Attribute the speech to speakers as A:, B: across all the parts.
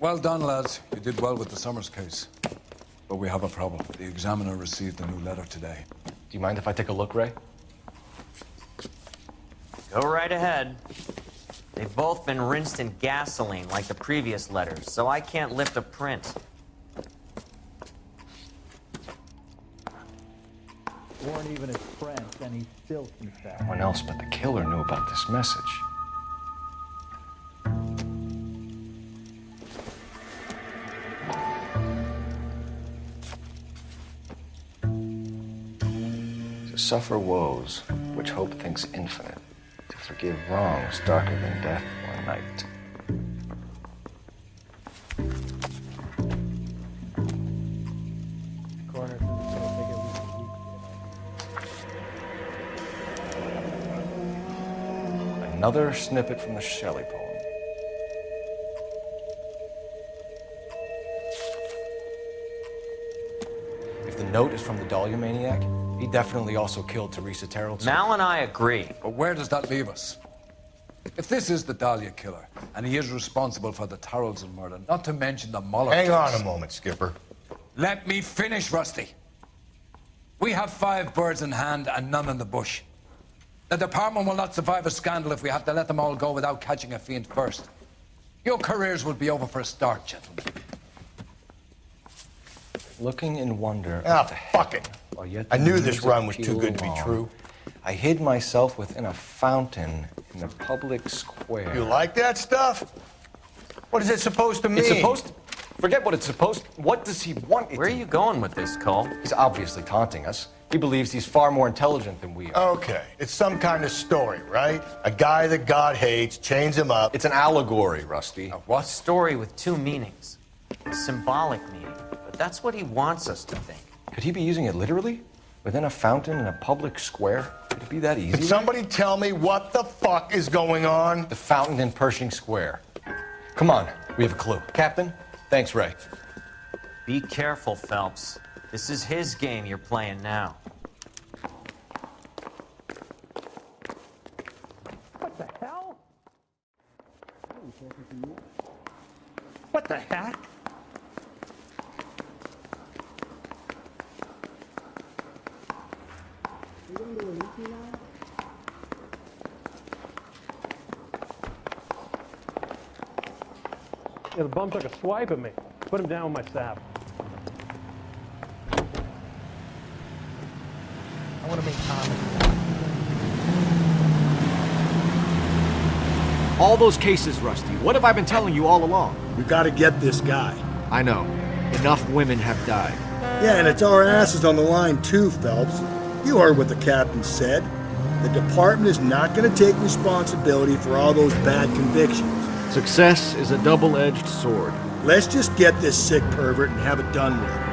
A: Well done, lads. You did well with the Summers case. But we have a problem. The examiner received a new letter today.
B: Do you mind if I take a look, Ray?
C: Go right ahead. They've both been rinsed in gasoline like the previous letters, so I can't lift a print.
D: Weren't even his friends, and he still confessed.
B: No one else but the killer knew about this message. To suffer woes which hope thinks infinite, to forgive wrongs darker than death or night. Another snippet from the Shelley poem. If the note is from the Dahlia maniac, he definitely also killed Teresa Terrell.
C: Mal and I agree.
A: But where does that leave us? If this is the Dahlia killer, and he is responsible for the Tarrelson murder, not to mention the Moloch
E: Hang on
A: case-
E: a moment, Skipper.
A: Let me finish, Rusty. We have 5 birds in hand and none in the bush. The department will not survive a scandal if we have to let them all go without catching a fiend first. Your careers will be over for a start, gentlemen.
B: Looking in wonder.
E: Ah, fuck it.
B: While yet
E: I
B: the
E: knew this
B: music
E: run was too
B: pealed
E: good to be
B: along,
E: true.
B: I hid myself within a fountain in the public square.
E: You like that stuff? What is it supposed to mean?
B: It's supposed to... Forget what it's supposed to... What does he want it
C: Where are
B: to...
C: you going with this, Cole?
B: He's obviously taunting us. He believes he's far more intelligent than we are.
E: Okay, it's some kind of story, right? A guy that God hates, chains him up.
B: It's an allegory, Rusty.
A: What?
C: Story with 2 meanings. A symbolic meaning. But that's what he wants us to think.
B: Could he be using it literally? Within a fountain in a public square? Could it be that easy?
E: Can somebody tell me what the fuck is going on?
B: The fountain in Pershing Square. Come on, we have a clue. Captain? Thanks, Ray.
C: Be careful, Phelps. This is his game you're playing now.
D: What the hell? What the heck?
F: Yeah, the bum took a swipe at me. Put him down with my sap.
D: I want to make comments.
G: All those cases, Rusty. What have I been telling you all along?
H: We gotta get this guy.
G: I know. Enough women have died.
H: Yeah, and it's our asses on the line too, Phelps. You heard what the captain said. The department is not gonna take responsibility for all those bad convictions.
G: Success is a double-edged sword.
H: Let's just get this sick pervert and have it done with.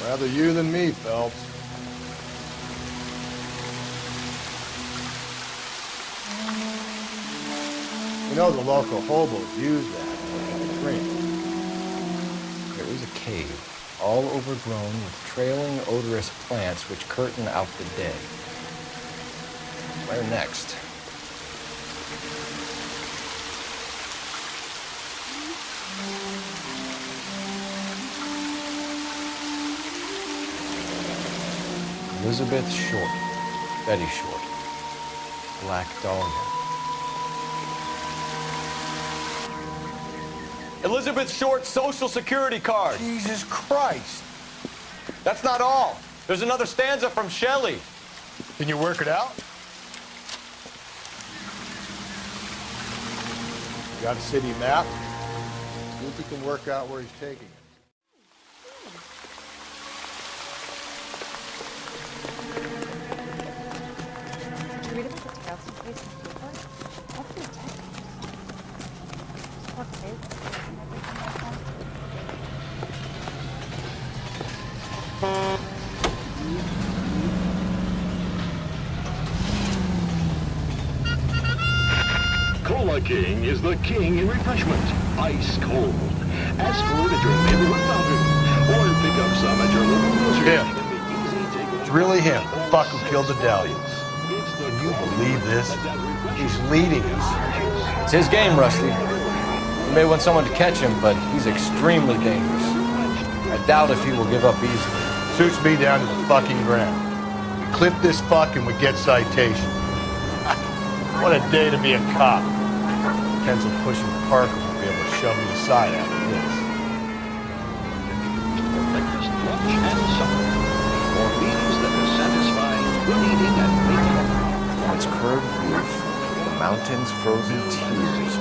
E: Rather you than me, Phelps. You know the local hobos use that to drink.
B: There is a cave, all overgrown with trailing, odorous plants which curtain out the day. Where next? Elizabeth Short, Betty Short, Black Dahlia.
I: Elizabeth Short's social security card.
E: Jesus Christ.
I: That's not all. There's another stanza from Shelley.
E: Can you work it out? Got a city map? See if you can work out where he's taking it.
J: Did you read about the Tarrelson case in the paper? That's intense. Poor kids and everything like that.
K: King is the king in refreshment. Ice cold. Ask for it at your neighborhood fountain. Or pick up some at your local grocery.
E: Him. It's really him. The fuck who killed the Dahlias. Can you believe this? He's leading us.
B: It's his game, Rusty. You may want someone to catch him, but he's extremely dangerous. I doubt if he will give up easily.
E: Suits me down to the fucking ground. We clip this fuck and we get citation. What a day to be a cop. Pencil pushing Parker will be able to shove me aside after this.
K: Breakfast, lunch, and supper. For meals that are satisfying, good eating, and making.
B: From its curved roof, the mountain's frozen tears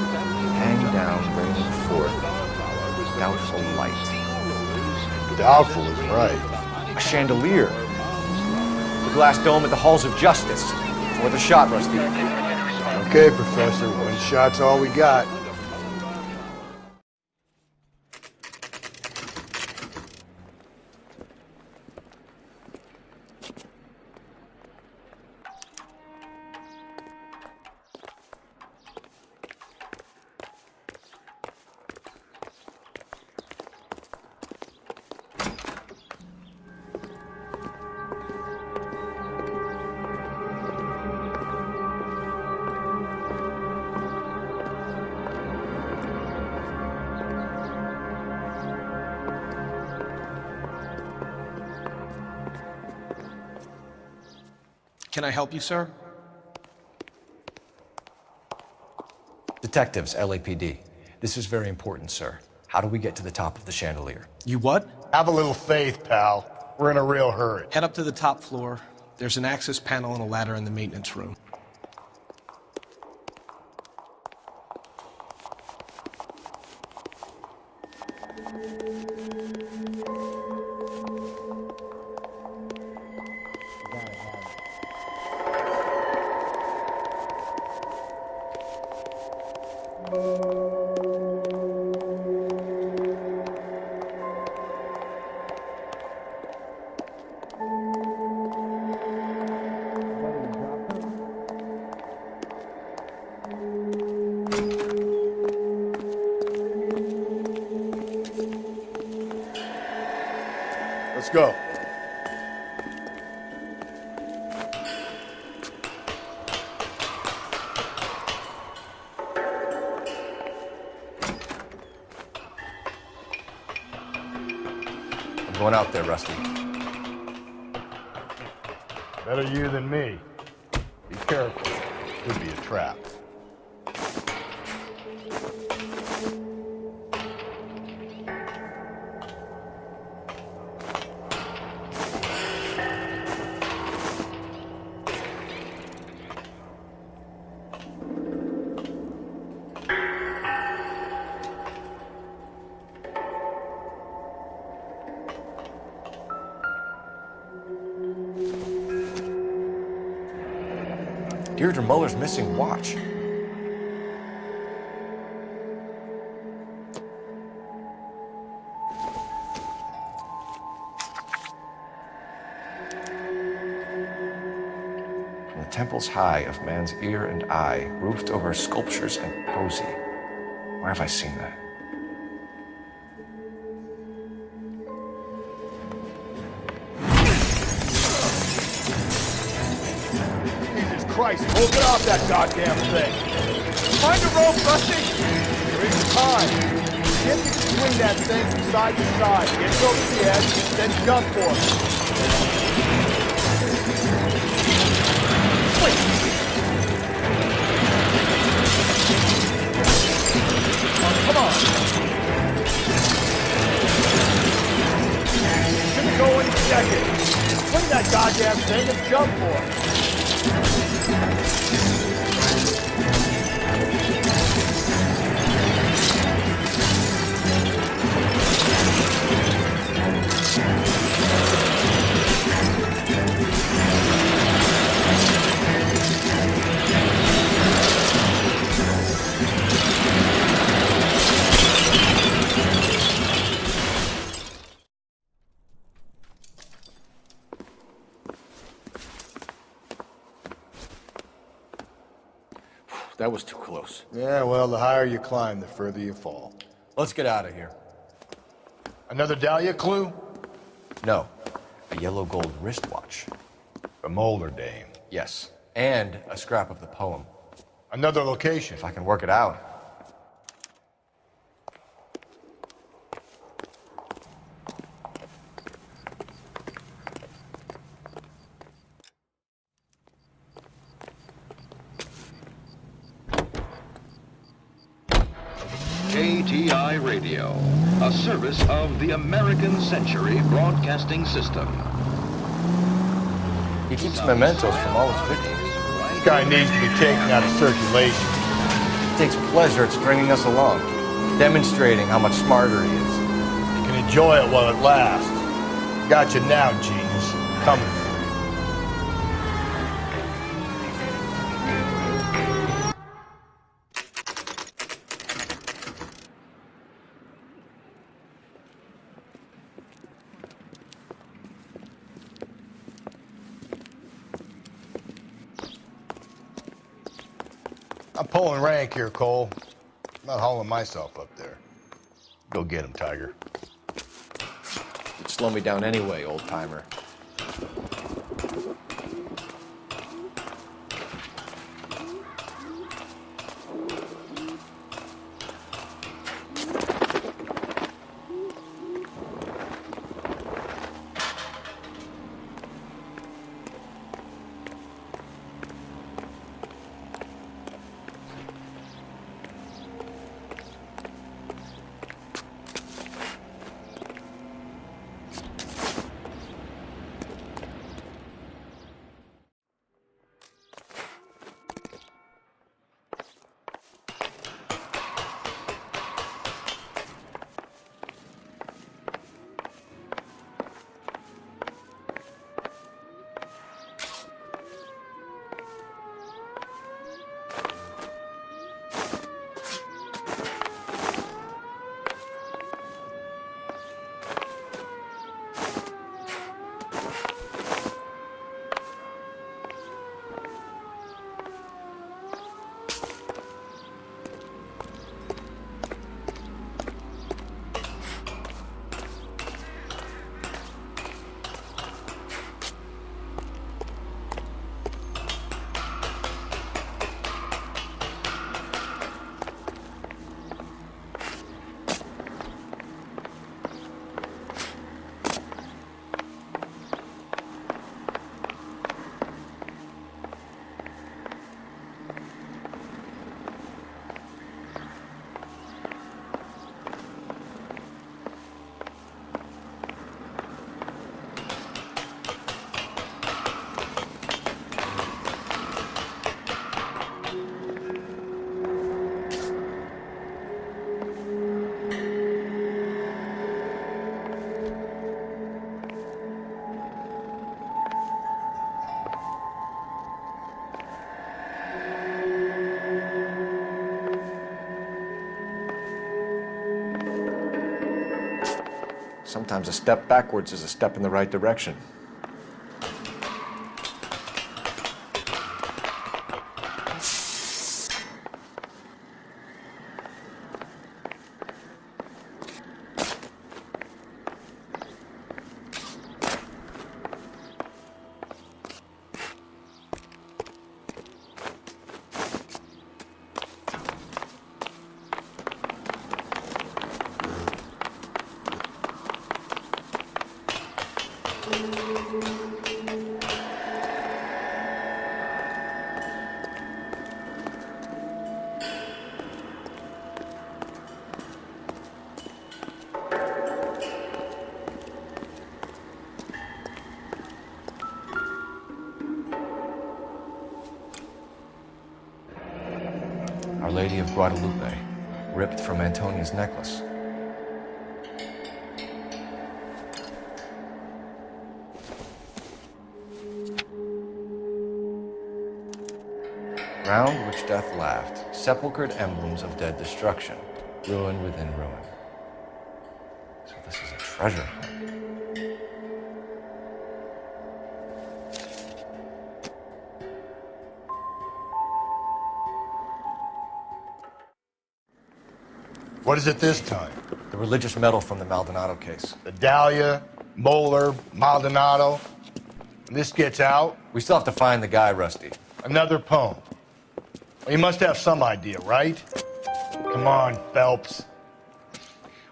B: hang down, raining forth doubtful light.
E: Doubtful is right.
B: A chandelier. The glass dome at the halls of justice. Worth a shot, Rusty.
H: Okay, Professor, one shot's all we got.
L: Can I help you, sir?
B: Detectives, LAPD. This is very important, sir. How do we get to the top of the chandelier?
L: You what?
E: Have a little faith, pal. We're in a real hurry.
L: Head up to the top floor. There's an access panel and a ladder in the maintenance room.
E: Let's go.
B: I'm going out there, Rusty.
E: Better you than me. Be careful. Could be a trap.
B: Deirdre Muller's missing watch. From the temples high of man's ear and eye, roofed over sculptures and poesy. Where have I seen that?
E: Christ, hold it off that goddamn thing. Find a rope, Rusty. There is time. Get you to swing that thing from side to side. Get it over the edge, then jump for it. Wait. Come on. Shouldn't go any second. Swing that goddamn thing and jump for it.
G: That was too close.
E: Yeah, well, the higher you climb, the further you fall.
B: Let's get out of here.
E: Another Dahlia clue?
B: No, a yellow gold wristwatch.
E: From older dame.
B: Yes, and a scrap of the poem.
E: Another location.
B: If I can work it out.
K: KTI Radio, a service of the American Century Broadcasting System.
B: He keeps mementos from all his victims.
E: This guy needs to be taken out of circulation.
B: He takes pleasure at stringing us along, demonstrating how much smarter he is.
E: You can enjoy it while it lasts. Got you now, genius. Coming for you. I'm pulling rank here, Cole. I'm not hauling myself up there. Go get him, Tiger.
B: You'd slow me down anyway, old-timer. Sometimes a step backwards is a step in the right direction. Our Lady of Guadalupe, ripped from Antonia's necklace. Round which death laughed, sepulchred emblems of dead destruction, ruin within ruin. So this is a treasure hunt.
E: What is it this time?
B: The religious medal from the Maldonado case.
E: The Dahlia, Moeller, Maldonado. When this gets out,
B: We still have to find the guy, Rusty.
E: another poem. Well, you must have some idea, right? Come on, Phelps.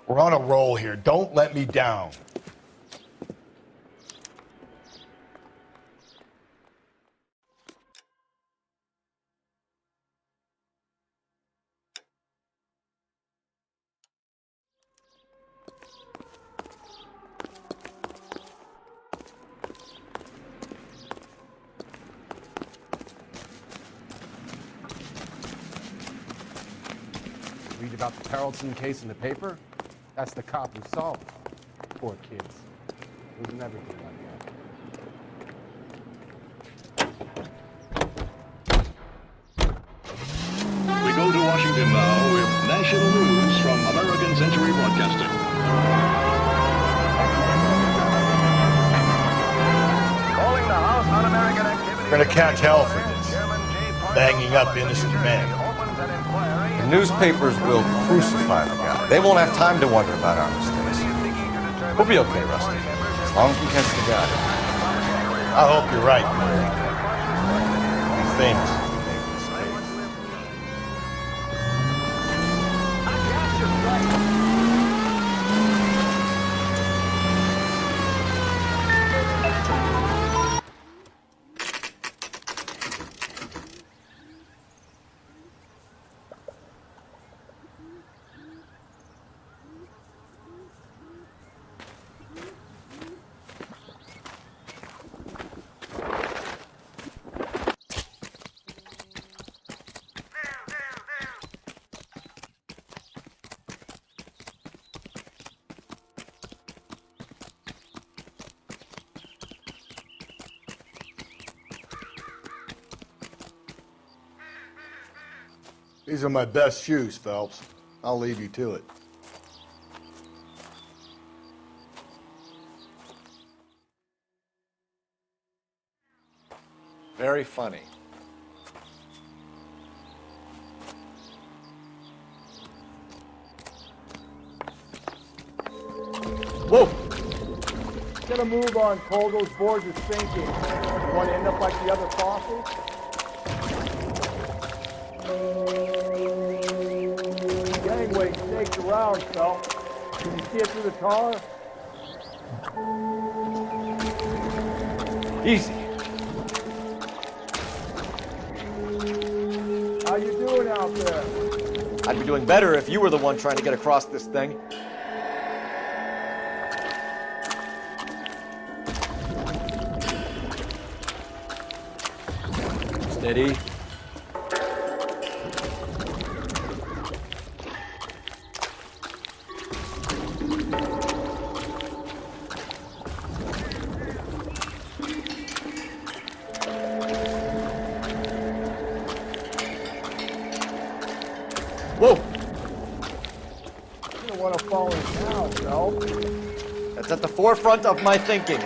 E: We're on a roll here. Don't let me down.
F: Read about the Tarleton case in the paper? That's the cop who solved it. Poor kids. Losing everything like that.
K: We go to Washington now with national news from American Century Broadcasting.
I: Calling the House Un-American Activity.
E: We're gonna catch hell for this. Banging up innocent men.
B: The newspapers will crucify the guy. They won't have time to wonder about our mistakes. We'll be okay, Rusty. As long as we catch the guy.
E: I hope you're right, Greg. Be famous. if you make mistakes. These are my best shoes, Phelps. I'll leave you to it.
B: Very funny. Whoa!
E: Get a move on, Cole. Those boards are sinking. You want to end up like the other fossils? Gangway snakes around, Phelps. Can you see it through the tar?
B: Easy.
E: How you doing out there?
B: I'd be doing better if you were the one trying to get across this thing. Steady. Whoa!
E: You don't want to fall in now, Phelps.
B: That's at the forefront of my thinking.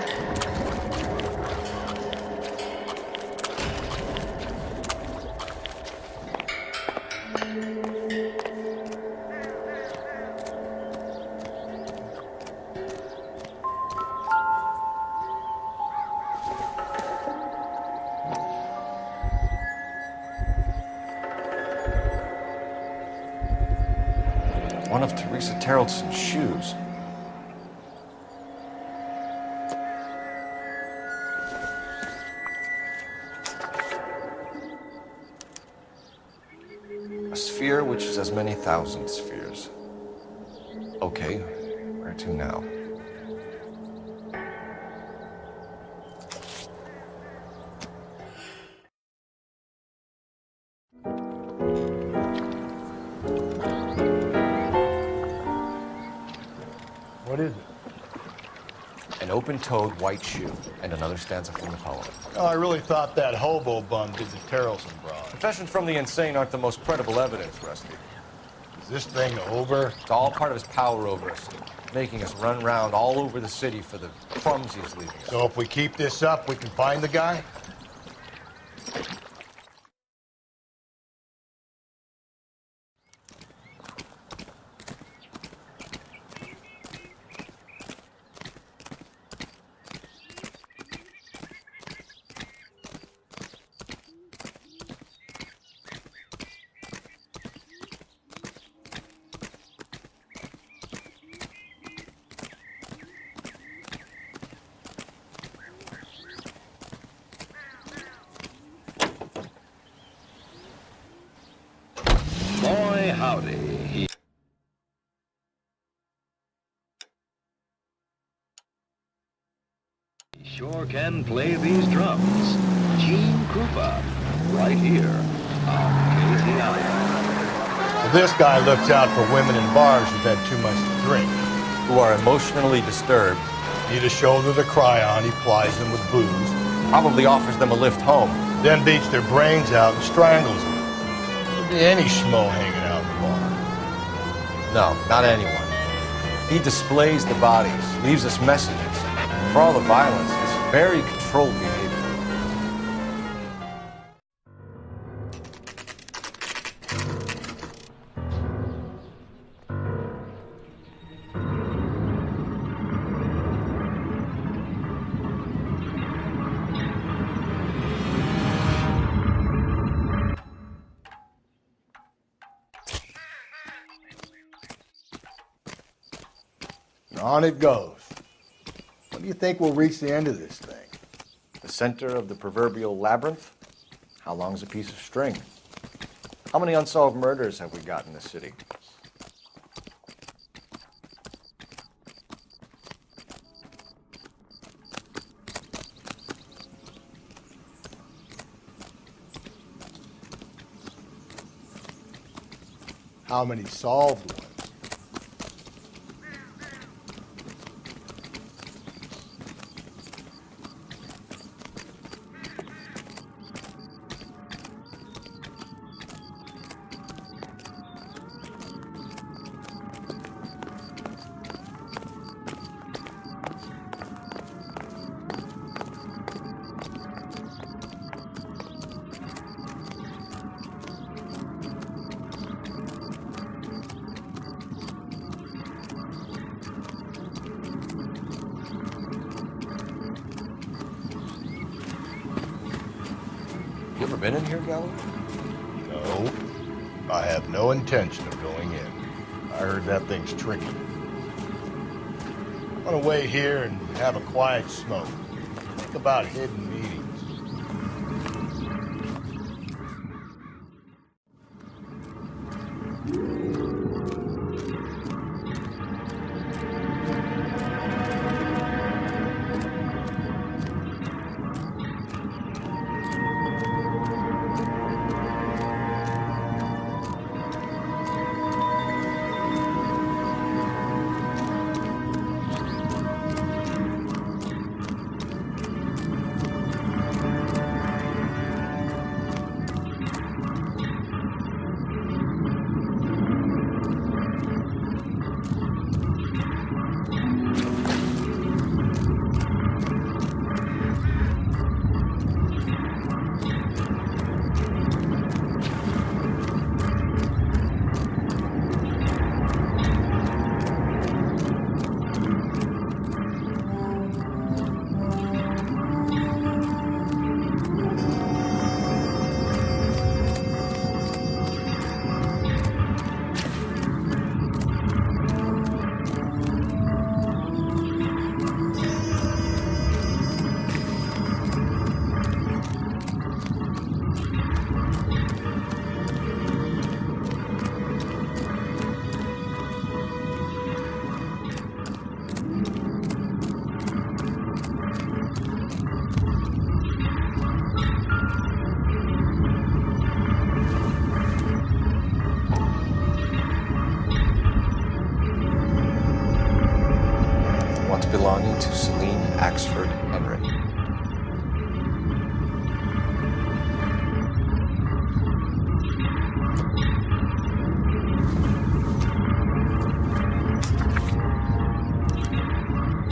B: One of Teresa Tarleton's shoes. A sphere which is as many thousand spheres. Okay, where to now?
E: What is it?
B: An open-toed white shoe, and another stanza from the poem.
E: Oh, I really thought that hobo bum did the Tarleton broad.
B: Confessions from the insane aren't the most credible evidence, Rusty.
E: Is this thing over?
B: It's all part of his power over us, making us run round all over the city for the crumbs he's leaving us.
E: So if we keep this up, we can find the guy?
K: howdy. He sure can play these drums. Gene Krupa, right here on KTLA.
E: So this guy looks out for women in bars who've had too much to drink.
I: Who are emotionally disturbed.
E: Need a shoulder to cry on, he plies them with booze.
I: Probably offers them a lift home.
E: Then beats their brains out and strangles them. Could be any schmo hanging out in the bar.
I: No, not anyone. He displays the bodies, leaves us messages. For all the violence, it's very controlled behavior.
E: On it goes. When do you think we'll reach the end of this thing?
B: The center of the proverbial labyrinth? How long's a piece of string? How many unsolved murders have we got in the city?
E: How many solved ones?
I: You ever been in here, Galloway?
E: No. I have no intention of going in. I heard that thing's tricky. I want to wait here and have a quiet smoke. Think about hidden meetings.
B: Belonging to Celine Axford Henry.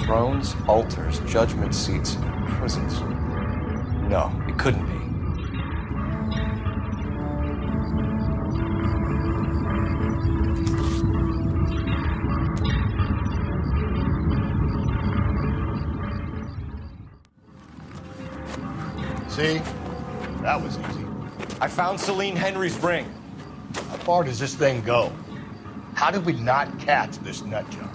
B: Thrones, altars, judgment seats, prisons. No, it couldn't be.
E: See? That was easy.
I: I found Celine Henry's ring.
E: How far does this thing go? How did we not catch this nut job?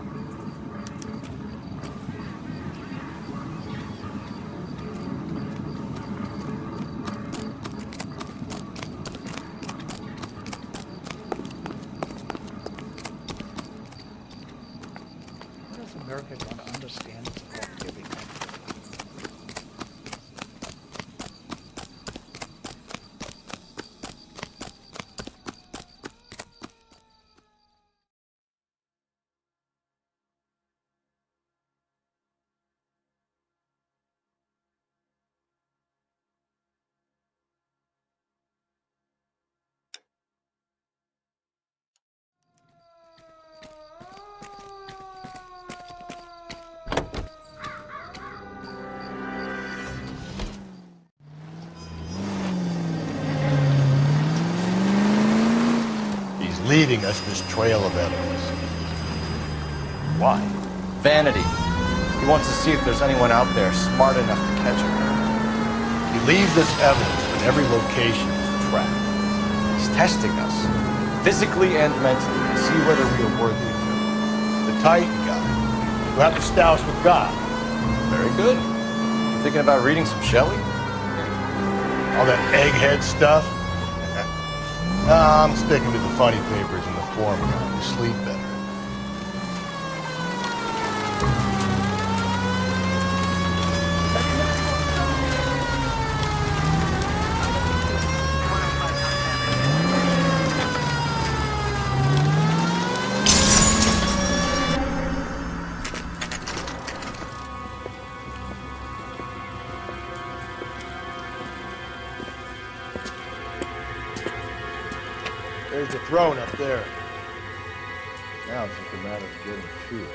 K: America going to understand it's called giving?
E: He's leading us this trail of evidence. Why?
I: Vanity. He wants to see if there's anyone out there smart enough to catch him.
E: He leaves us evidence when every location is tracked.
I: He's testing us, physically and mentally, to see whether we are worthy of him.
E: The Titan guy, who have the stoush with God.
I: Very good. You thinking about reading some Shelley?
E: All that egghead stuff. Nah, I'm sticking to the funny papers and the form guy. You sleep better. There's the throne up there. Now it's just a matter of getting to it.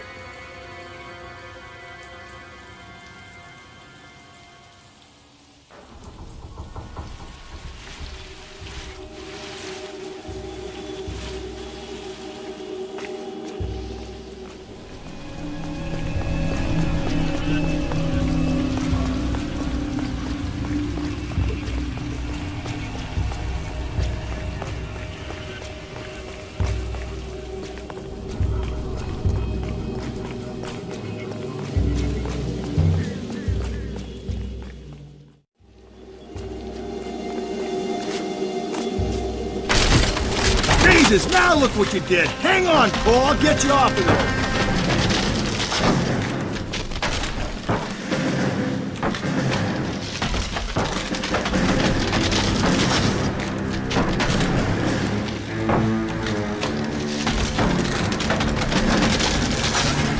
H: Jesus, now look what you did. Hang on, Cole. I'll get you off of there.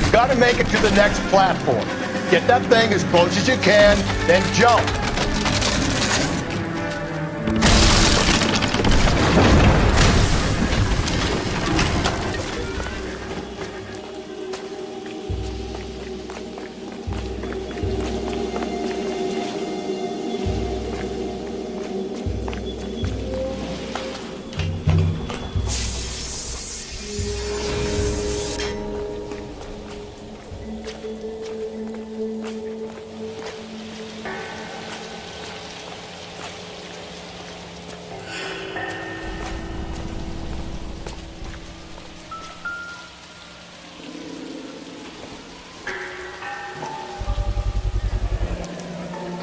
E: You gotta make it to the next platform. Get that thing as close as you can, then jump.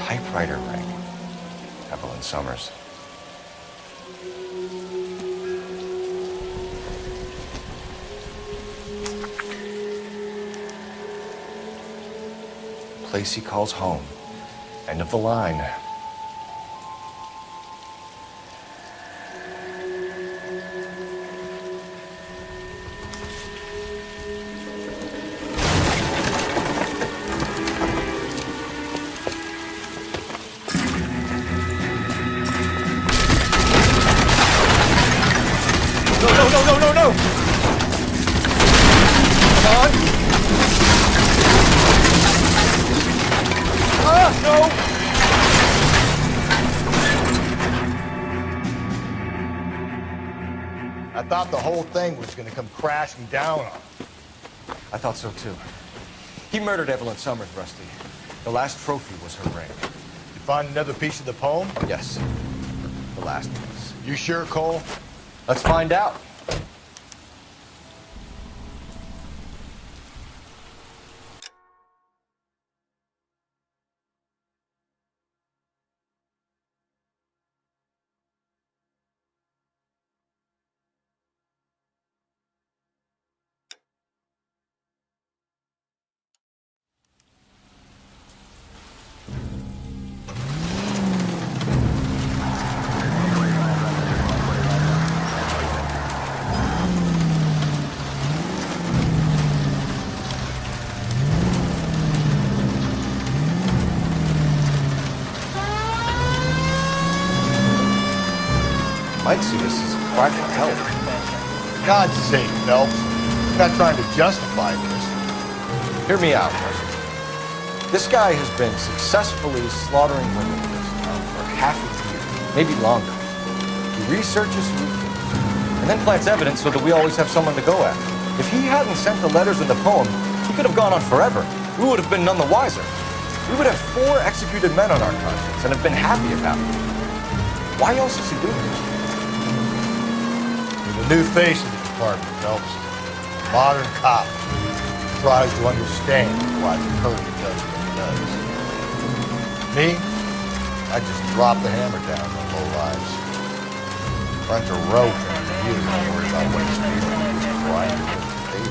I: Typewriter ring. Evelyn Summers. Place he calls home. End of the line.
E: No! Come on! No! I thought the whole thing was gonna come crashing down on him.
I: I thought so too. He murdered Evelyn Summers, Rusty. The last trophy was her ring.
E: You find another piece of the poem?
I: Yes. The last piece.
E: You sure, Cole?
I: Let's find out. I'd see this as a cry for help.
E: For God's sake, Phelps. I'm not trying to justify this.
I: Hear me out, Rusty. This guy has been successfully slaughtering women in this town for half a year, maybe longer. He researches routines, and then plants evidence so that we always have someone to go after. If he hadn't sent the letters and the poem, he could have gone on forever. We would have been none the wiser. We would have 4 executed men on our conscience and have been happy about it. Why else is he doing this?
E: He's a new face of the department, Phelps. A modern cop who tries to understand why the Purdy does what he does. Me? I just drop the hammer down on low lives. Bunch of rope and you don't worry about what he's feeling. Just grind it to the table.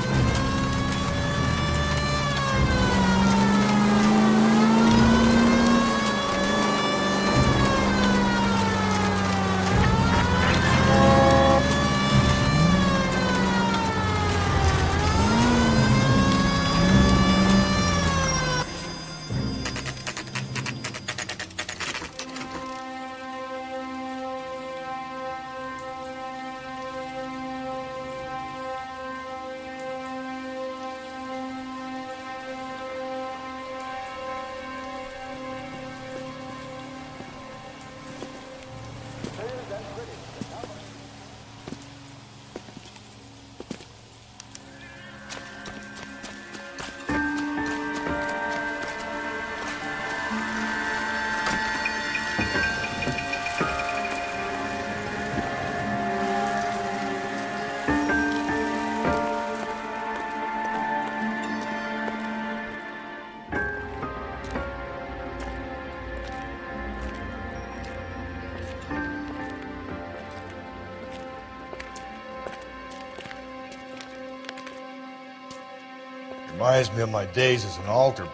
E: Reminds me of my days as an altar boy.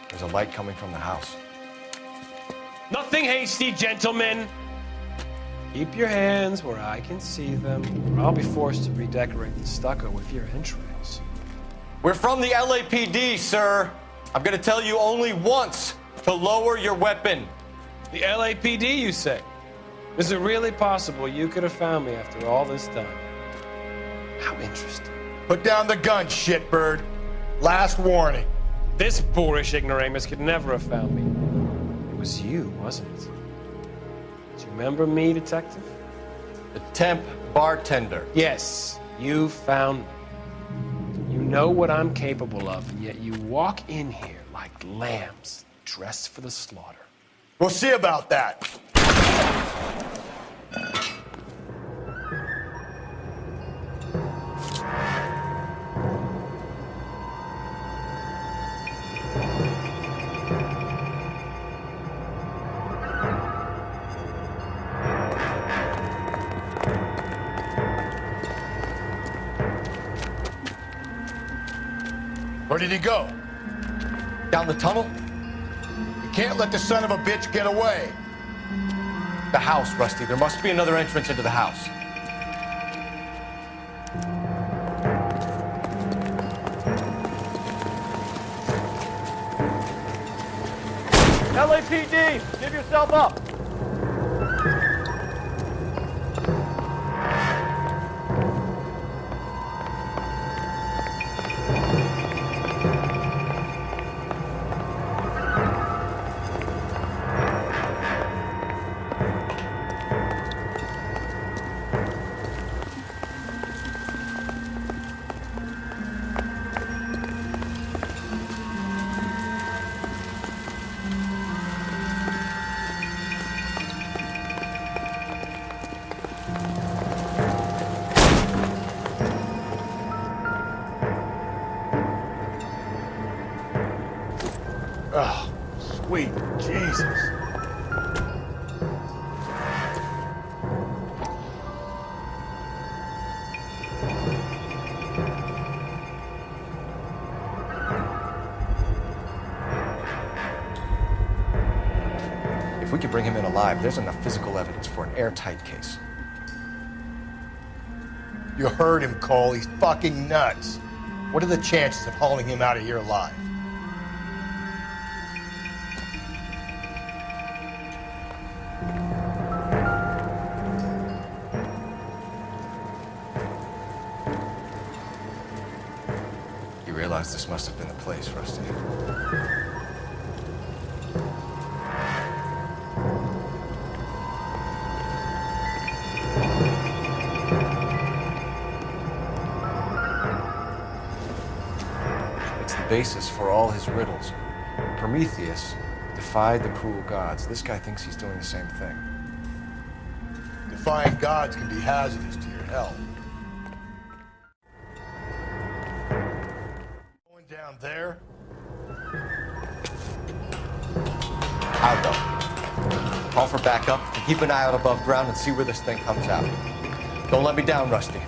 I: There's a light coming from the house.
L: Nothing hasty, gentlemen. Keep your hands where I can see them, or I'll be forced to redecorate the stucco with your entrails.
I: We're from the LAPD, sir. I'm gonna tell you only once to lower your weapon.
L: The LAPD, you say? Is it really possible you could have found me after all this time? How interesting.
E: Put down the gun, shitbird. Last warning.
L: This boorish ignoramus could never have found me. It was you, wasn't it? Do you remember me, detective?
I: The temp bartender.
L: Yes, you found me. You know what I'm capable of, and yet you walk in here like lambs dressed for the slaughter.
E: We'll see about that. Where did he go?
I: Down the tunnel?
E: You can't let the son of a bitch get away.
I: The house, Rusty. There must be another entrance into the house.
E: LAPD, give yourself up. Oh, sweet Jesus.
I: If we could bring him in alive, there's enough physical evidence for an airtight case.
E: You heard him, Cole. He's fucking nuts. What are the chances of hauling him out of here alive?
I: realize this must have been the place, Rusty. It's the basis for all his riddles. Prometheus defied the cruel gods. This guy thinks he's doing the same thing.
E: Defying gods can be hazardous to your health. Going down there?
I: I'll go. Call for backup, and keep an eye out above ground and see where this thing comes out. Don't let me down, Rusty.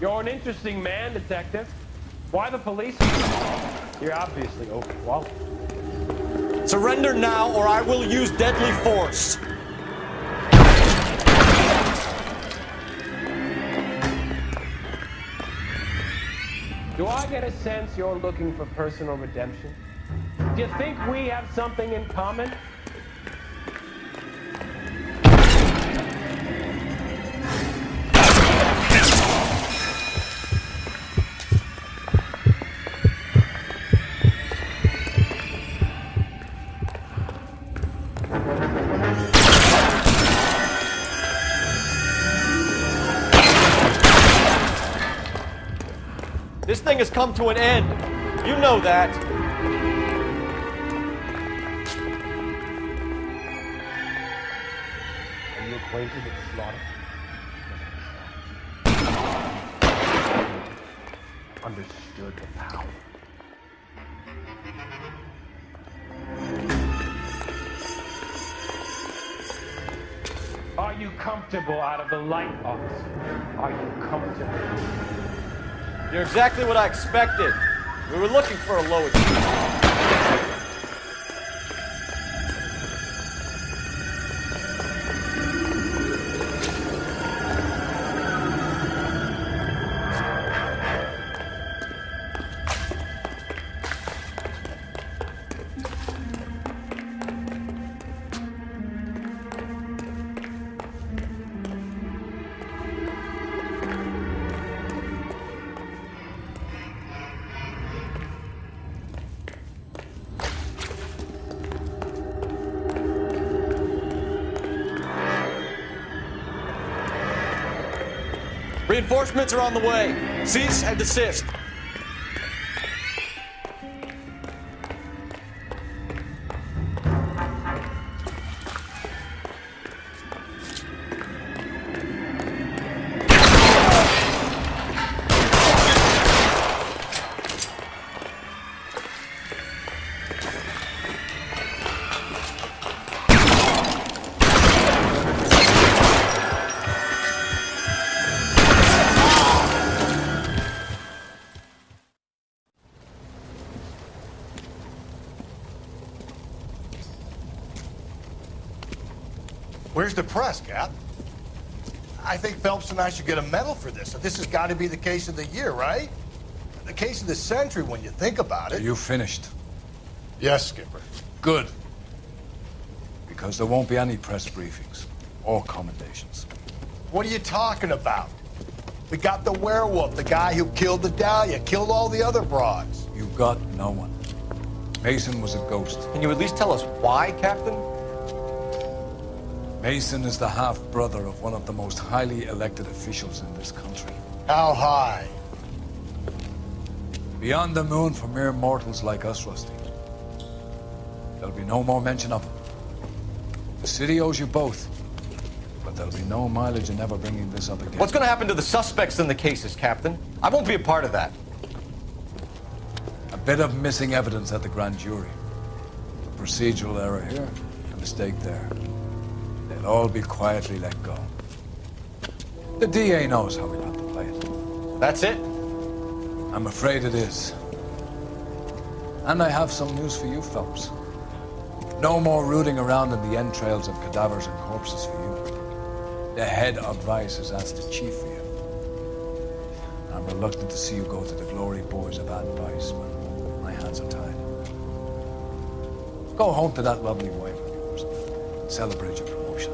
L: You're an interesting man, Detective. Why the police? You're obviously overqualified.
C: Surrender now, or I will use deadly force.
L: Do I get a sense you're looking for personal redemption? Do you think we have something in common?
C: This thing has come to an end. You know that.
L: Are you acquainted with slaughter? Understood the power. Are you comfortable out of the light, officer? Are you comfortable?
C: You're exactly what I expected. We were looking for a low achievement. Reinforcements are on the way. Cease and desist.
E: Where's the press, Cap? I think Phelps and I should get a medal for this. This has got to be the case of the year, right? The case of the century when you think about it.
A: Are you finished?
E: Yes, Skipper.
A: Good. Because there won't be any press briefings or commendations.
E: What are you talking about? We got the werewolf, the guy who killed the Dahlia, killed all the other broads.
A: You got no one. Mason was a ghost.
I: Can you at least tell us why, Captain?
A: Mason is the half-brother of one of the most highly elected officials in this country.
E: How high?
A: Beyond the moon for mere mortals like us, Rusty. There'll be no more mention of him. The city owes you both, but there'll be no mileage in ever bringing this up again.
I: What's going to happen to the suspects in the cases, Captain? I won't be a part of that.
A: A bit of missing evidence at the grand jury. A procedural error here, a mistake there. They'll all be quietly let go. The DA knows how we got to play it.
I: That's it?
A: I'm afraid it is. And I have some news for you, Phelps. No more rooting around in the entrails of cadavers and corpses for you. The head of Vice has asked the chief for you. I'm reluctant to see you go to the glory boys of advice when my hands are tied. Go home to that lovely wife of yours and celebrate your promotion.